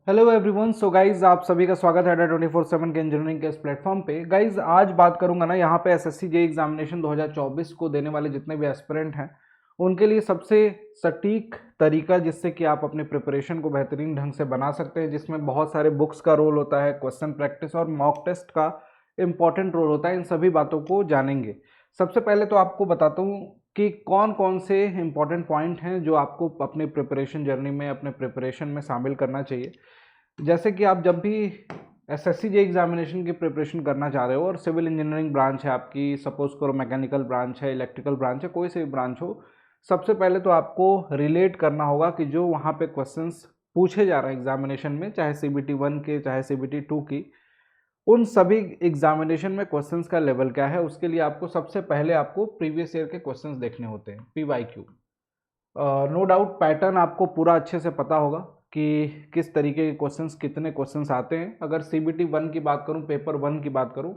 Hello everyone. So guys आप सभी का स्वागत है 24/7 के इंजीनियरिंग के इस प्लेटफॉर्म पे। गाइज आज बात करूंगा ना यहाँ पे एसएससी जे एग्जामिनेशन 2024 को देने वाले जितने भी एस्पिरेंट हैं उनके लिए सबसे सटीक तरीका जिससे कि आप अपने प्रिपरेशन को बेहतरीन ढंग से बना सकते हैं, जिसमें बहुत सारे बुक्स का रोल होता है, क्वेश्चन प्रैक्टिस और मॉक टेस्ट का इंपॉर्टेंट रोल होता है। इन सभी बातों को जानेंगे। सबसे पहले तो आपको बताता हूँ कि कौन कौन से इंपॉर्टेंट पॉइंट हैं जो आपको अपने प्रिपरेशन जर्नी में, अपने प्रिपरेशन में शामिल करना चाहिए। जैसे कि आप जब भी एसएससी जे एग्जामिनेशन की प्रिपरेशन करना चाह रहे हो और सिविल इंजीनियरिंग ब्रांच है आपकी, सपोज करो मैकेनिकल ब्रांच है, इलेक्ट्रिकल ब्रांच है, कोई से भी ब्रांच हो, सबसे पहले तो आपको रिलेट करना होगा कि जो वहाँ पे क्वेश्चंस पूछे जा रहे हैं एग्जामिनेशन में, चाहे सीबीटी 1 के चाहे सीबीटी 2 की, उन सभी एग्जामिनेशन में क्वेश्चंस का लेवल क्या है। उसके लिए आपको सबसे पहले आपको प्रीवियस ईयर के क्वेश्चंस देखने होते हैं, पीवाईक्यू। नो डाउट पैटर्न आपको पूरा अच्छे से पता होगा कि किस तरीके के क्वेश्चंस, कितने क्वेश्चंस आते हैं। अगर सीबीटी 1 की बात करूं, पेपर 1 की बात करूं,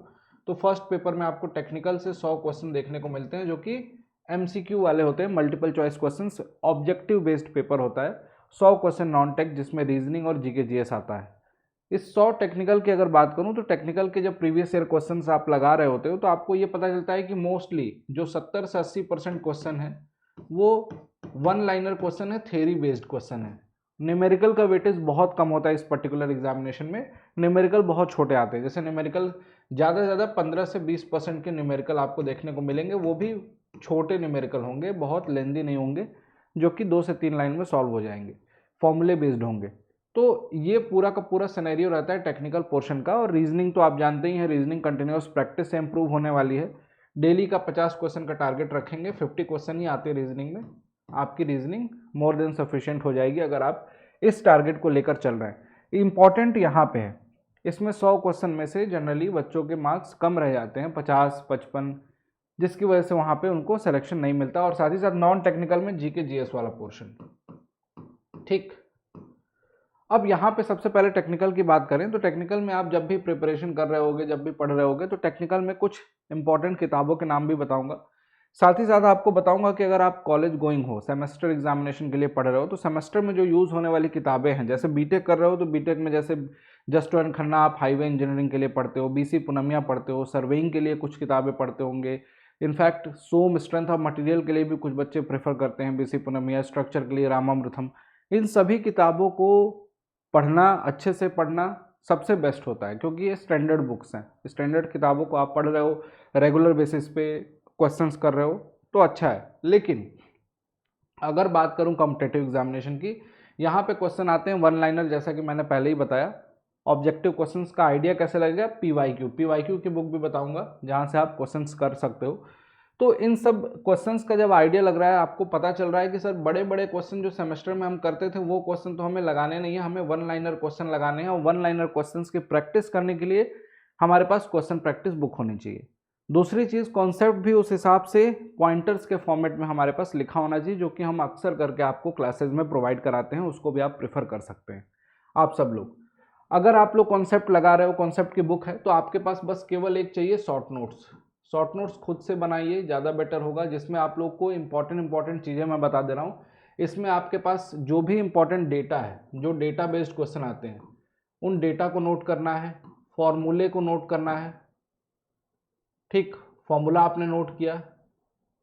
तो फर्स्ट पेपर में आपको टेक्निकल से 100 क्वेश्चन देखने को मिलते हैं जो कि एमसीक्यू वाले होते हैं, multiple choice questions, objective based paper होता है। 100 क्वेश्चन नॉन टेक जिसमें रीजनिंग और जीके जीएस आता है। इस 100 टेक्निकल की अगर बात करूं तो टेक्निकल के जब प्रीवियस ईयर क्वेश्चंस आप लगा रहे होते हो तो आपको ये पता चलता है कि मोस्टली जो 70 से 80% क्वेश्चन है वो वन लाइनर क्वेश्चन है, थ्योरी बेस्ड क्वेश्चन है। न्यूमेरिकल का वेटेज बहुत कम होता है इस पर्टिकुलर एग्जामिनेशन में। न्यूमेरिकल बहुत छोटे आते हैं, जैसे न्यूमेरिकल ज़्यादा से ज़्यादा 15 से 20% के न्यूमेरिकल आपको देखने को मिलेंगे, वो भी छोटे न्यूमेरिकल होंगे, बहुत लेंदी नहीं होंगे, जो कि 2 से 3 लाइन में सॉल्व हो जाएंगे, फॉर्मूले बेस्ड होंगे। तो ये पूरा का पूरा सिनेरियो रहता है टेक्निकल पोर्शन का। और रीजनिंग तो आप जानते ही हैं, रीजनिंग कंटिन्यूस प्रैक्टिस से इंप्रूव होने वाली है। डेली का 50 क्वेश्चन का टारगेट रखेंगे, 50 क्वेश्चन ही आते हैं रीजनिंग में। आपकी रीजनिंग मोर देन सफिशिएंट हो जाएगी अगर आप इस टारगेट को लेकर चल रहे हैं। इंपॉर्टेंट यहाँ पे है, इसमें 100 क्वेश्चन में से जनरली बच्चों के मार्क्स कम रह जाते हैं, 50-55, जिसकी वजह से वहाँ पे उनको सिलेक्शन नहीं मिलता। और साथ ही साथ नॉन टेक्निकल में जीके जीएस वाला पोर्शन। ठीक, अब यहाँ पे सबसे पहले टेक्निकल की बात करें तो टेक्निकल में आप जब भी प्रिपरेशन कर रहे होगे, जब भी पढ़ रहे होगे, तो टेक्निकल में कुछ इंपॉर्टेंट किताबों के नाम भी बताऊंगा। साथ ही साथ आपको बताऊंगा कि अगर आप कॉलेज गोइंग हो, सेमेस्टर एग्जामिनेशन के लिए पढ़ रहे हो, तो सेमेस्टर में जो यूज़ होने वाली किताबें हैं, जैसे बीटेक कर रहे हो तो बीटेक में जैसे जस्ट एंड खन्ना आप हाईवे इंजीनियरिंग के लिए पढ़ते हो, बीसी पुनमिया पढ़ते हो, सर्वेइंग के लिए कुछ किताबें पढ़ते होंगे। In fact some strength of material के लिए भी कुछ बच्चे प्रेफर करते हैं बीसी पुनमिया, स्ट्रक्चर के लिए रामामृतम। इन सभी किताबों को पढ़ना, अच्छे से पढ़ना सबसे बेस्ट होता है, क्योंकि ये स्टैंडर्ड बुक्स हैं। स्टैंडर्ड किताबों को आप पढ़ रहे हो, रेगुलर बेसिस पे क्वेश्चंस कर रहे हो, तो अच्छा है। लेकिन अगर बात करूं कॉम्पिटेटिव एग्जामिनेशन की, यहाँ पे क्वेश्चन आते हैं वन लाइनर, जैसा कि मैंने पहले ही बताया। ऑब्जेक्टिव क्वेश्चंस का आइडिया कैसे लगेगा, पीवाईक्यू की बुक भी बताऊंगा जहाँ से आप क्वेश्चंस कर सकते हो। तो इन सब क्वेश्चंस का जब आइडिया लग रहा है, आपको पता चल रहा है कि सर बड़े बड़े क्वेश्चन जो सेमेस्टर में हम करते थे वो क्वेश्चन तो हमें लगाने नहीं है, हमें वन लाइनर क्वेश्चन लगाने हैं। और वन लाइनर क्वेश्चंस की प्रैक्टिस करने के लिए हमारे पास क्वेश्चन प्रैक्टिस बुक होनी चाहिए। दूसरी चीज़, कॉन्सेप्ट भी उस हिसाब से पॉइंटर्स के फॉर्मेट में हमारे पास लिखा होना चाहिए, जो कि हम अक्सर करके आपको क्लासेज में प्रोवाइड कराते हैं, उसको भी आप प्रेफर कर सकते हैं। आप सब लोग, अगर आप लोग कॉन्सेप्ट लगा रहे हो, कॉन्सेप्ट की बुक है, तो आपके पास बस केवल एक चाहिए, शॉर्ट नोट्स। शॉर्ट नोट्स खुद से बनाइए, ज़्यादा बेटर होगा, जिसमें आप लोग को इंपॉर्टेंट चीज़ें मैं बता दे रहा हूँ। इसमें आपके पास जो भी इंपॉर्टेंट डेटा है, जो डेटा बेस्ड क्वेश्चन आते हैं, उन डेटा को नोट करना है, फॉर्मूले को नोट करना है। ठीक, फॉर्मूला आपने नोट किया,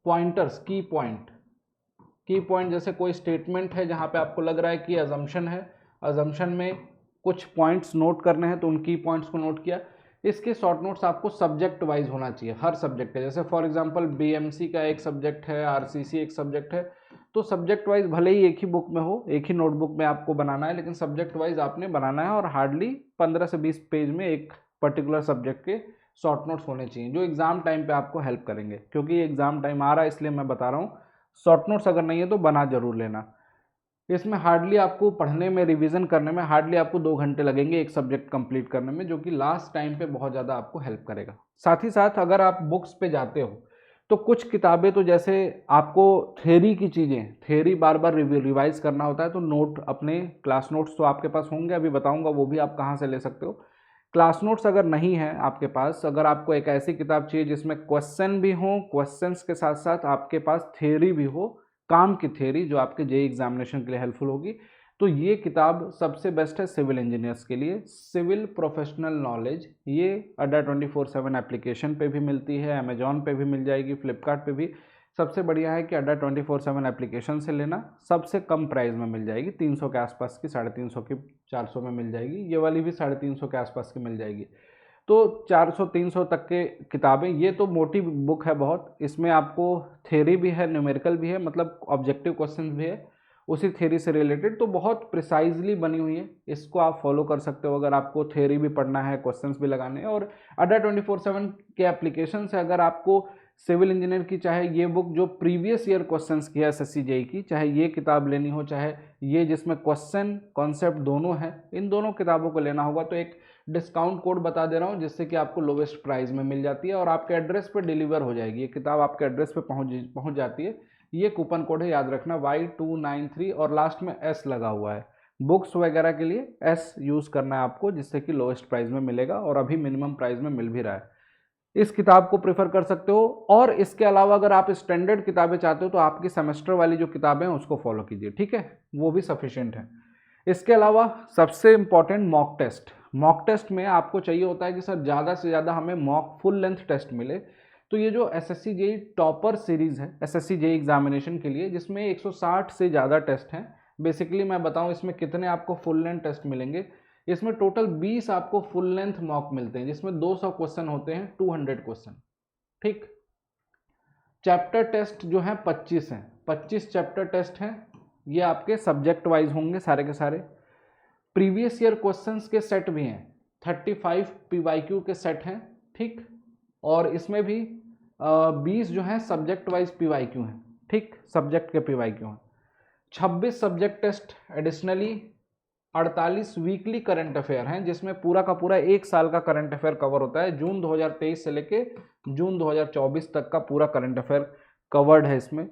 पॉइंटर्स, की पॉइंट, जैसे कोई स्टेटमेंट है जहाँ पे आपको लग रहा है कि अजम्पशन है, अजम्पशन में कुछ पॉइंट्स नोट करने हैं, तो उन की पॉइंट्स को नोट किया। इसके शॉर्ट नोट्स आपको सब्जेक्ट वाइज होना चाहिए, हर सब्जेक्ट है। जैसे फॉर एग्जांपल बीएमसी का एक सब्जेक्ट है, आरसीसी एक सब्जेक्ट है, तो सब्जेक्ट वाइज भले ही एक ही बुक में हो, एक ही नोटबुक में आपको बनाना है, लेकिन सब्जेक्ट वाइज आपने बनाना है। और हार्डली 15 से 20 पेज में एक पर्टिकुलर सब्जेक्ट के शॉर्ट नोट्स होने चाहिए, जो एग्जाम टाइम पे आपको हेल्प करेंगे। क्योंकि एग्जाम टाइम आ रहा है इसलिए मैं बता रहा हूँ, शॉर्ट नोट्स अगर नहीं है तो बना जरूर लेना। इसमें हार्डली आपको पढ़ने में, रिवीजन करने में हार्डली आपको 2 घंटे लगेंगे एक सब्जेक्ट कंप्लीट करने में, जो कि लास्ट टाइम पे बहुत ज़्यादा आपको हेल्प करेगा। साथ ही साथ अगर आप बुक्स पे जाते हो तो कुछ किताबें, तो जैसे आपको थ्योरी की चीज़ें, थ्योरी बार बार रिवाइज करना होता है, तो नोट, अपने क्लास नोट्स तो आपके पास होंगे, अभी बताऊंगा वो भी आप कहाँ से ले सकते हो। क्लास नोट्स अगर नहीं है आपके पास, अगर आपको एक ऐसी किताब चाहिए जिसमें क्वेश्चन भी हो, क्वेश्चंस के साथ साथ आपके पास थ्योरी भी हो, काम की थ्योरी, जो आपके जेई एग्जामिनेशन के लिए हेल्पफुल होगी, तो ये किताब सबसे बेस्ट है सिविल इंजीनियर्स के लिए। सिविल प्रोफेशनल नॉलेज, ये अड्डा 24/7 एप्लीकेशन पे भी मिलती है, अमेजॉन पे भी मिल जाएगी, फ्लिपकार्ट पे भी। सबसे बढ़िया है कि अड्डा 24/7 एप्लीकेशन से लेना, सबसे कम प्राइस में मिल जाएगी, 300 के आसपास की, 350 की, 400 में मिल जाएगी। ये वाली भी 350 के आसपास की मिल जाएगी। तो 400-300 तक के किताबें, ये तो मोटी बुक है बहुत, इसमें आपको थ्योरी भी है, न्यूमेरिकल भी है, मतलब ऑब्जेक्टिव क्वेश्चन भी है उसी थ्योरी से रिलेटेड, तो बहुत प्रिसाइजली बनी हुई है। इसको आप फॉलो कर सकते हो अगर आपको थ्योरी भी पढ़ना है, क्वेश्चंस भी लगाने हैं। और अड्डा 24/7 के एप्लीकेशन से अगर आपको सिविल इंजीनियर की, चाहे ये बुक जो प्रीवियस ईयर क्वेश्चंस की है एसएससी जेई की, चाहे ये किताब लेनी हो, चाहे ये जिसमें क्वेश्चन कॉन्सेप्ट दोनों है, इन दोनों किताबों को लेना होगा, तो एक डिस्काउंट कोड बता दे रहा हूँ जिससे कि आपको लोवेस्ट प्राइस में मिल जाती है और आपके एड्रेस पे डिलीवर हो जाएगी। ये किताब आपके एड्रेस पे पहुँच जाती है। ये कूपन कोड है, याद रखना, Y293 और लास्ट में S लगा हुआ है। बुक्स वगैरह के लिए S यूज़ करना है आपको, जिससे कि लोएस्ट प्राइस में मिलेगा और अभी मिनिमम प्राइस में मिल भी रहा है। इस किताब को प्रेफर कर सकते हो। और इसके अलावा अगर आप स्टैंडर्ड किताबें चाहते हो तो आपकी सेमेस्टर वाली जो किताबें हैं उसको फॉलो कीजिए, ठीक है, वो भी सफिशिएंट है। इसके अलावा सबसे important mock test. Mock test में आपको चाहिए होता है कि सर ज़्यादा से ज़्यादा हमें मॉक फुल लेंथ टेस्ट मिले। तो ये जो एसएससी जेई टॉपर सीरीज़ है एसएससी जेई एग्जामिनेशन के लिए, जिसमें 160 से ज़्यादा टेस्ट हैं। बेसिकली मैं बताऊं इसमें कितने आपको फुल लेंथ टेस्ट मिलेंगे। इसमें टोटल 20 आपको फुल लेंथ मॉक मिलते हैं, जिसमें 200 क्वेश्चन होते हैं, 200 क्वेश्चन, ठीक। चैप्टर टेस्ट जो है 25 हैं, 25 चैप्टर टेस्ट हैं। ये आपके सब्जेक्ट वाइज होंगे सारे के सारे। प्रीवियस ईयर क्वेश्चंस के सेट भी हैं, 35 पीवाईक्यू के सेट हैं, ठीक। और इसमें भी 20 जो है सब्जेक्ट वाइज पीवाईक्यू हैं, ठीक, सब्जेक्ट के पीवाईक्यू हैं। 26 subject test additionally, 48 weekly current affair हैं, जिसमें पूरा का पूरा एक साल का करंट अफेयर कवर होता है। जून 2023 से लेके जून 2024 तक का पूरा करंट अफेयर कवर्ड है इसमें।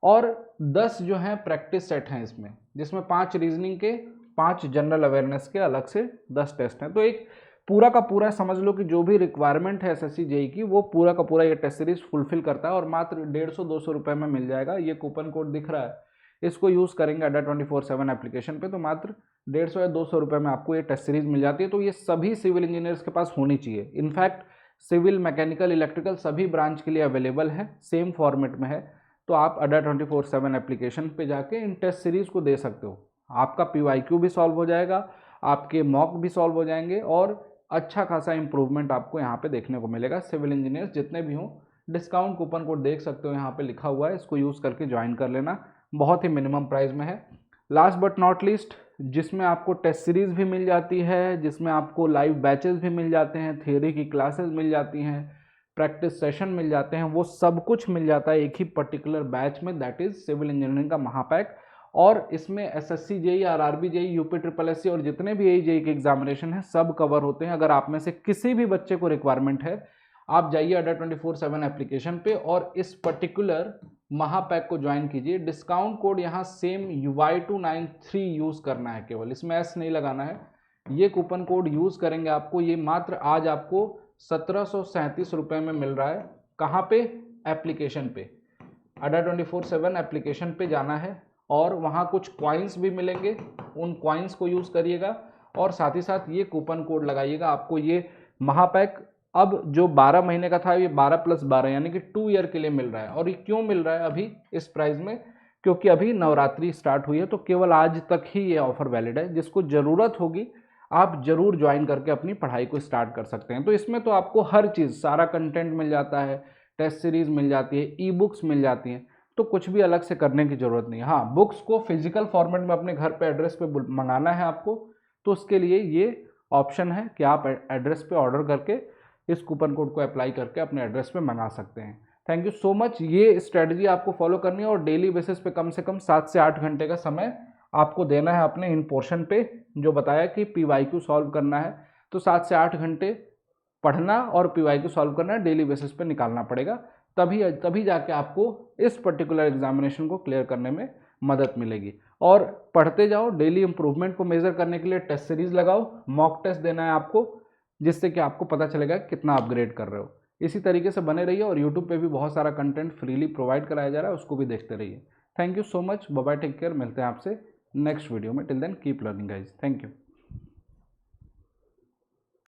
और 10 जो है प्रैक्टिस सेट हैं इसमें, जिसमें 5 रीजनिंग के, 5 जनरल अवेयरनेस के, अलग से 10 टेस्ट हैं। तो एक पूरा का पूरा समझ लो कि जो भी रिक्वायरमेंट है एसएससी जेई की, वो पूरा का पूरा ये टेस्ट सीरीज फुलफिल करता है। और मात्र 150-200 रुपये में मिल जाएगा। ये कूपन कोड दिख रहा है, इसको यूज़ करेंगे अड्डा 24/7 एप्लीकेशन पे, तो मात्र 150 या 200 रुपये में आपको ये टेस्ट सीरीज मिल जाती है। तो ये सभी सिविल इंजीनियर्स के पास होनी चाहिए। इनफैक्ट सिविल, मैकेनिकल, इलेक्ट्रिकल सभी ब्रांच के लिए अवेलेबल है, सेम फॉर्मेट में है। तो आप अड्डा 24/7 एप्लीकेशन पे जाके इन टेस्ट सीरीज को दे सकते हो। आपका पीवाईक्यू भी सॉल्व हो जाएगा, आपके मॉक भी सॉल्व हो जाएंगे और अच्छा खासा इंप्रूवमेंट आपको यहाँ पे देखने को मिलेगा। सिविल इंजीनियर्स जितने भी हों, डिस्काउंट कूपन कोड देख सकते हो, यहाँ पे लिखा हुआ है, इसको यूज़ करके ज्वाइन कर लेना। बहुत ही मिनिमम प्राइस में है। लास्ट बट नॉट लीस्ट, जिसमें आपको टेस्ट सीरीज भी मिल जाती है, जिसमें आपको लाइव बैचेस भी मिल जाते हैं, थियोरी की क्लासेस मिल जाती हैं, प्रैक्टिस सेशन मिल जाते हैं, वो सब कुछ मिल जाता है एक ही पर्टिकुलर बैच में, दैट इज सिविल इंजीनियरिंग का महापैक। और इसमें SSC JE, RRB JE, UP SSS और जितने भी एई जेई के एग्जामिनेशन हैं सब कवर होते हैं। अगर आप में से किसी भी बच्चे को रिक्वायरमेंट है, आप जाइए अड्डा 24/7 एप्लीकेशन पे और इस पर्टिकुलर महापैक को ज्वाइन कीजिए। डिस्काउंट कोड यहाँ सेम Y293 यूज़ करना है, केवल इसमें S नहीं लगाना है। ये कूपन कोड यूज़ करेंगे आपको, ये मात्र आज आपको 1737 रुपये में मिल रहा है। कहाँ पे? एप्लीकेशन पे, अड्डा 24/7 एप्लीकेशन पे जाना है और वहाँ कुछ कॉइन्स भी मिलेंगे, उन कॉइन्स को यूज़ करिएगा और साथ ही साथ ये कूपन कोड लगाइएगा। आपको ये महापैक अब जो 12 महीने का था, ये 12+12 यानी कि 2 ईयर के लिए मिल रहा है। और ये क्यों मिल रहा है अभी इस प्राइस में? क्योंकि अभी नवरात्रि स्टार्ट हुई है, तो केवल आज तक ही ये ऑफर वैलिड है। जिसको ज़रूरत होगी आप ज़रूर ज्वाइन करके अपनी पढ़ाई को स्टार्ट कर सकते हैं। तो इसमें तो आपको हर चीज़, सारा कंटेंट मिल जाता है, टेस्ट सीरीज़ मिल जाती है, ई बुक्स मिल जाती हैं, तो कुछ भी अलग से करने की ज़रूरत नहीं है। हाँ, बुक्स को फिजिकल फॉर्मेट में अपने घर पे एड्रेस पे मंगाना है आपको, तो उसके लिए ये ऑप्शन है कि आप एड्रेस पे ऑर्डर करके इस कूपन कोड को अप्लाई करके अपने एड्रेस पे मंगा सकते हैं। Thank you so much. ये स्ट्रेटजी आपको फॉलो करनी है और डेली बेसिस पे कम से कम 7 से 8 घंटे का समय आपको देना है अपने इन पोर्शन पे, जो बताया कि पीवाईक्यू सॉल्व करना है। तो 7 से 8 घंटे पढ़ना और पीवाईक्यू सॉल्व करना है, डेली बेसिस पे निकालना पड़ेगा, तभी जाके आपको इस पर्टिकुलर एग्जामिनेशन को क्लियर करने में मदद मिलेगी। और पढ़ते जाओ, डेली इंप्रूवमेंट को मेजर करने के लिए टेस्ट सीरीज लगाओ, मॉक टेस्ट देना है आपको, जिससे कि आपको पता चलेगा कितना अपग्रेड कर रहे हो। इसी तरीके से बने रहिए और यूट्यूब पे भी बहुत सारा कंटेंट फ्रीली प्रोवाइड कराया जा रहा है, उसको भी देखते रहिए। Thank you so much, bye bye, take care, मिलते हैं आपसे नेक्स्ट वीडियो में। Till then keep learning guys, thank you.